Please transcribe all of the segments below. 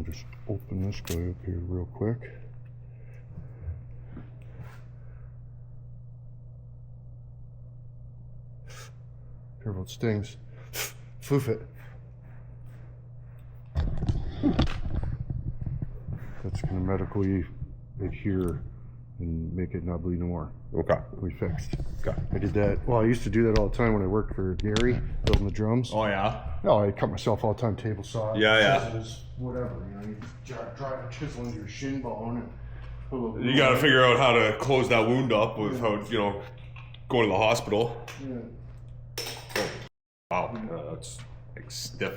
I'll just open this guy up here real quick. Careful, it stings. Floof it. That's going to medically adhere and make it not bleed no more. Okay. We fixed. Okay. I did that. Well, I used to do that all the time when I worked for Gary, building the drums. Oh yeah. No, I cut myself all the time, table saw. Yeah. Scissors, whatever. You know, you drive a chisel into your shin bone and put a little. You got to figure out how to close that wound up without, you know, going to the hospital. Yeah. Oh. Wow. Yeah, that's like stiff.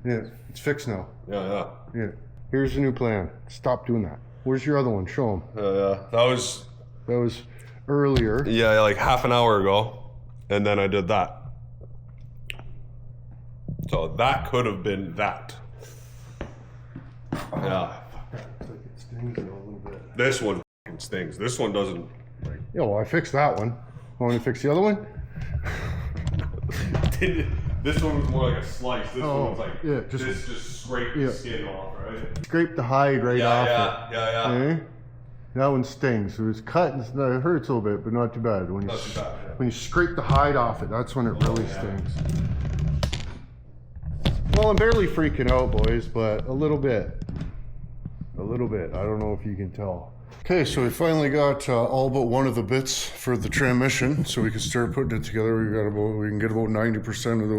Yeah, it's fixed now. Yeah. Yeah. Here's the new plan. Stop doing that. Where's your other one? Show them. That was earlier. Yeah, like half an hour ago, and then I did that. So that could have been that. Yeah. Looks like it stings a little bit. This one stings. This one doesn't. Like, Yeah, well, I fixed that one. Want me to fix the other one? this one was more like a slice. This one was like, yeah, just scrape the skin off, right? Scrape the hide right off it. Yeah. Okay? That one stings. It was cut and it hurts a little bit, but not too bad. When you, Not too bad, yeah. when you scrape the hide off it, that's when it really stings. Well, I'm barely freaking out, boys, but a little bit. A little bit. I don't know if you can tell. Okay, so we finally got all but one of the bits for the transmission, so we can start putting it together. We can get about 90% of the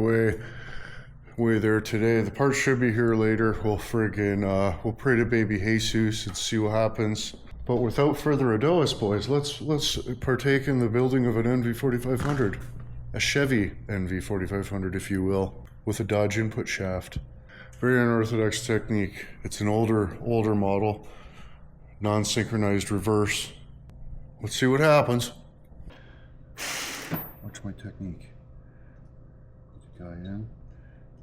way there today. The parts should be here later. We'll we'll pray to baby Jesus and see what happens. But without further ado, boys, let's partake in the building of an NV4500, a Chevy NV4500, if you will, with a Dodge input shaft. Very unorthodox technique. It's an older model. Non-synchronized reverse. Let's see what happens. Watch my technique. Put the guy in,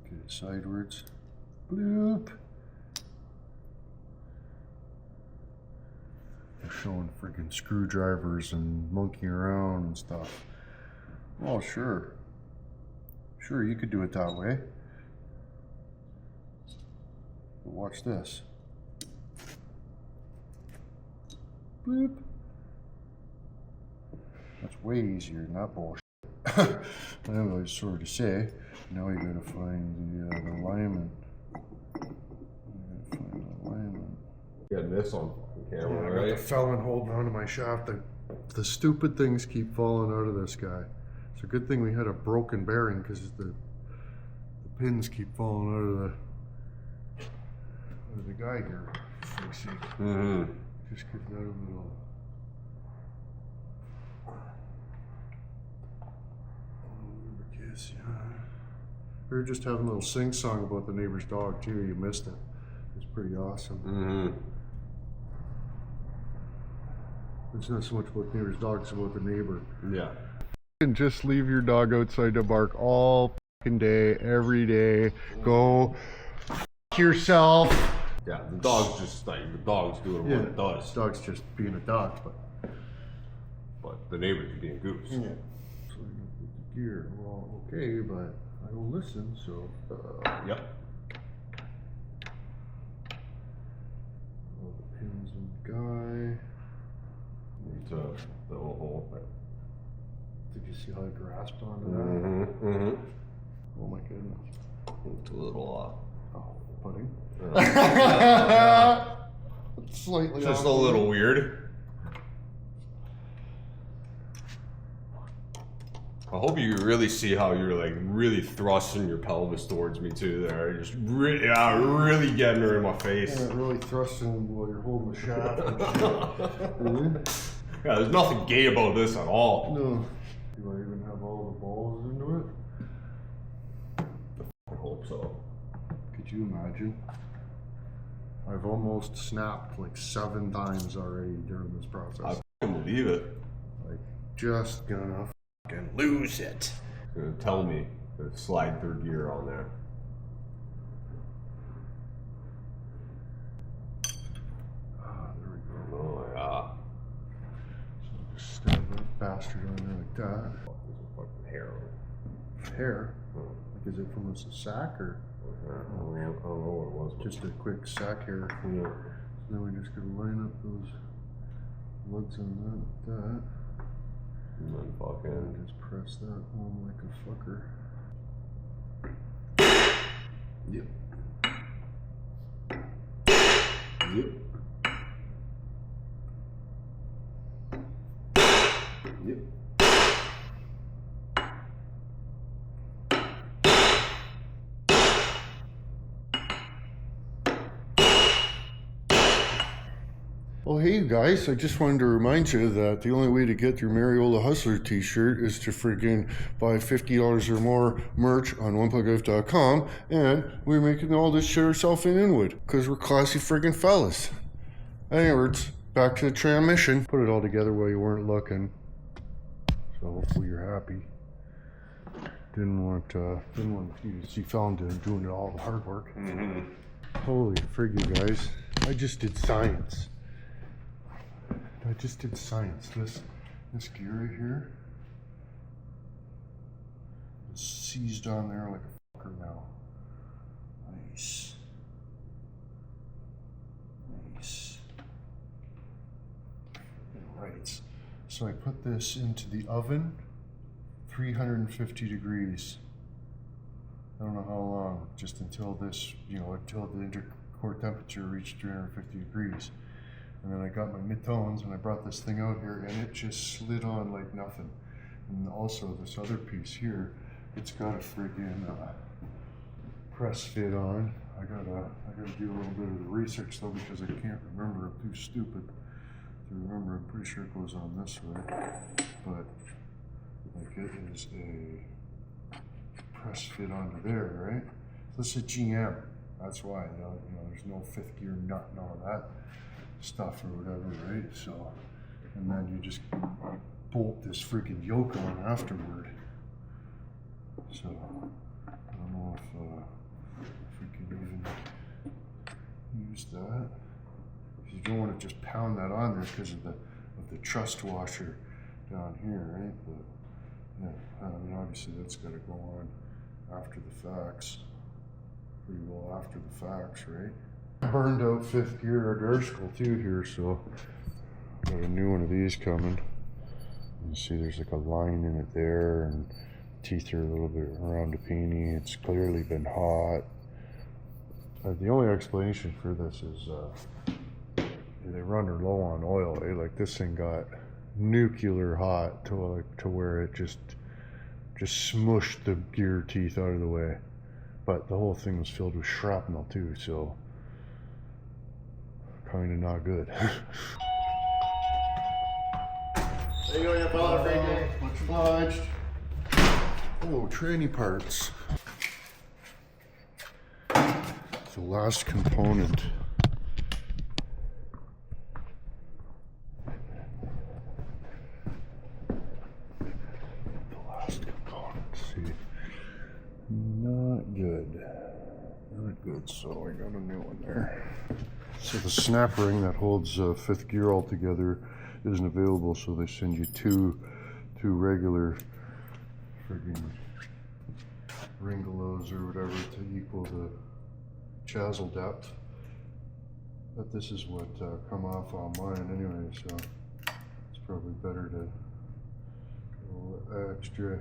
get it sidewards. Bloop. They're showing freaking screwdrivers and monkeying around and stuff. Oh, sure. Sure, you could do it that way. But watch this. Bloop. That's way easier than that bullshit. That was sorry to say. Now you gotta find the alignment. Getting this on camera, I right? got the felon holding onto my shaft. The stupid things keep falling out of this guy. It's a good thing we had a broken bearing because the pins keep falling out of the guy here. You see. Mm-hmm. Just getting out of the middle. We were just having a little sing-song about the neighbor's dog too. You missed it. It was pretty awesome. Mm-hmm. It's not so much about the neighbor's dog, it's about the neighbor. Yeah. And just leave your dog outside to bark all fucking day, every day. Go f yourself. Yeah, the dog's just like, the dog's doing what it does. The dog's just being a dog, But the neighbor's being a goose. yeah. So we're gonna put the gear. Well, okay, but I don't listen, so. Yep. All the pins in the guy. Into the little hole. Did you see how I grasped onto that? Mm-hmm. Mm-hmm. Oh my goodness. It's a little Pudding. Yeah. Slightly Just off. a little weird. I hope you really see how you're like really thrusting your pelvis towards me too there. Just really getting her in my face. Yeah, really thrusting while you're holding the shaft and shit. Mm-hmm. Yeah, there's nothing gay about this at all. No. Do I even have all the balls into it? I hope so. Could you imagine? I've almost snapped like 7 times already during this process. I can believe it. Like, just gonna fucking lose it. Gonna tell me to slide third gear on there. Ah, there we go. Oh yeah. So just stab that bastard on there like that. There's a fucking hair on it. Hair? Oh. Like is it from a sack or? I don't know what it was. Just a quick sack here. Yeah. So then we just gotta line up those lugs on that, And then fucking. and just press that home like a fucker. Yep. Yep. Yep. Well, hey you guys, I just wanted to remind you that the only way to get your Mariola Hustler t-shirt is to freaking buy $50 or more merch on onepluglife.com, and we're making all this shit ourselves in Inwood, because we're classy friggin' fellas. Anyways, back to the transmission. Put it all together while you weren't looking, so hopefully you're happy. Didn't want you to see Fallon doing all the hard work. Holy frig, you guys, I just did science. This gear right here is seized on there like a fucker now. Nice. Right. So I put this into the oven, 350 degrees. I don't know how long, just until this, until the intercore temperature reached 350 degrees. And then I got my mid-tones and I brought this thing out here and it just slid on like nothing. And also this other piece here, it's got a friggin' press fit on. I gotta do a little bit of the research though, because I can't remember. I'm too stupid to remember. I'm pretty sure it goes on this way, but like it is a press fit onto there, right? So this is GM. That's why, there's no fifth gear nut and all that stuff or whatever, right? So, and then you just bolt this freaking yoke on afterward. So, I don't know if we can even use that. You don't want to just pound that on there because of the trust washer down here, right? But yeah, I mean, obviously that's got to go on after the facts, pretty well after the facts, right? Burned out fifth gear Garskill too here, so got a new one of these coming. You see there's like a line in it there, and teeth are a little bit around the peony. It's clearly been hot. The only explanation for this is they run her low on oil. Like this thing got nuclear hot to where it just smushed the gear teeth out of the way. But the whole thing was filled with shrapnel too, so kind of not good. There you go, your father, Frankie. Much obliged. Oh, tranny parts. The last component. See, not good. Not good. So I got a new one there. So the snap ring that holds fifth gear all together isn't available, so they send you two regular friggin' ringolos or whatever to equal the chazel depth. But this is what come off on mine anyway, so it's probably better to go extra.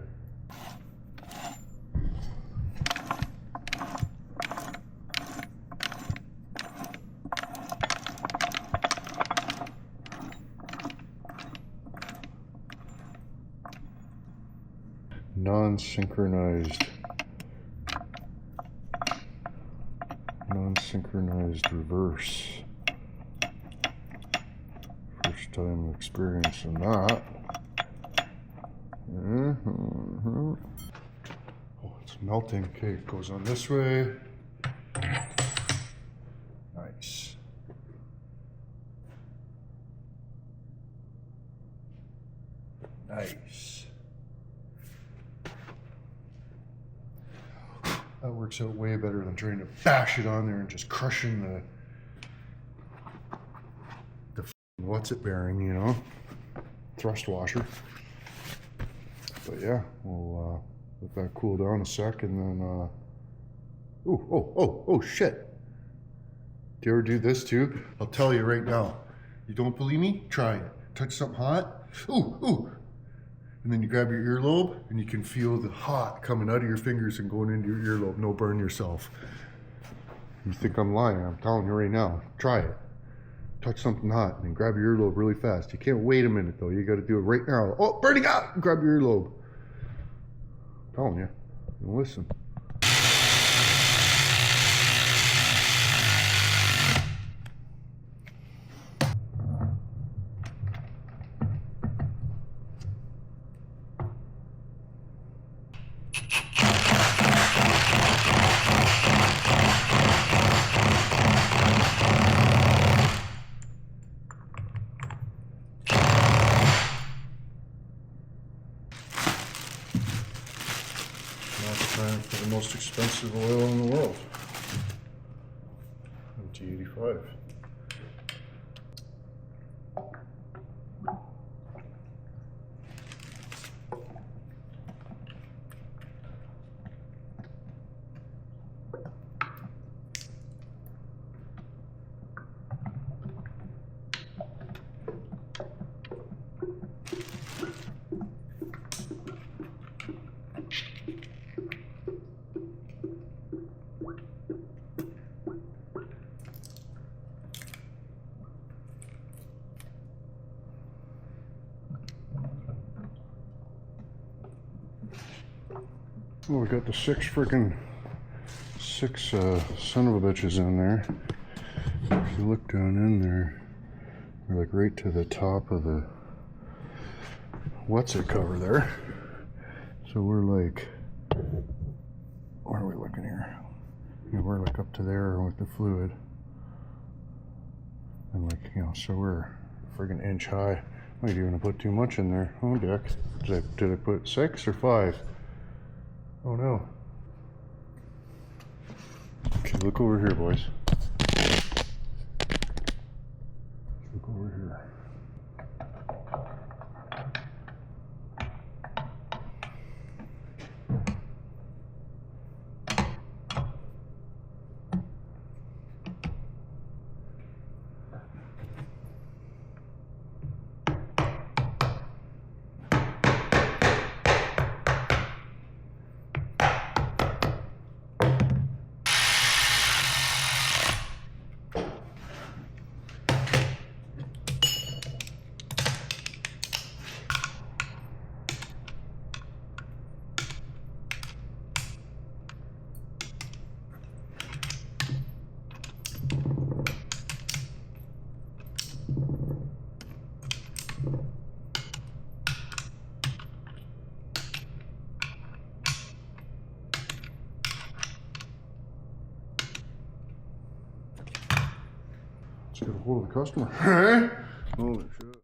Non-synchronized reverse. First time experiencing that. Oh, it's melting. Okay, it goes on this way. Nice. Nice. That works out way better than trying to bash it on there and just crushing the what's it bearing, thrust washer. But yeah, we'll Let that cool down a sec, and then, oh, shit. Do you ever do this too? I'll tell you right now. You don't believe me? Try it. Touch something hot. Ooh. And then you grab your earlobe, and you can feel the hot coming out of your fingers and going into your earlobe. No, burn yourself. You think I'm lying? I'm telling you right now. Try it. Touch something hot, and then grab your earlobe really fast. You can't wait a minute, though. You got to do it right now. Oh, burning out! Grab your earlobe. I'm telling you. Listen. Time for the most expensive oil in the world. nv45. Well, we got the six son of a bitches in there. If you look down in there, we're like right to the top of the what's it cover there. So we're like, where are we looking here? Yeah, we're like up to there with the fluid. And like, you know, so we're a friggin' inch high. Wait, you're gonna put too much in there. Oh, Dick. Did I put 6 or 5? Oh no. Okay, look over here, boys. Look over here. Let's get a hold of the customer. Holy shit.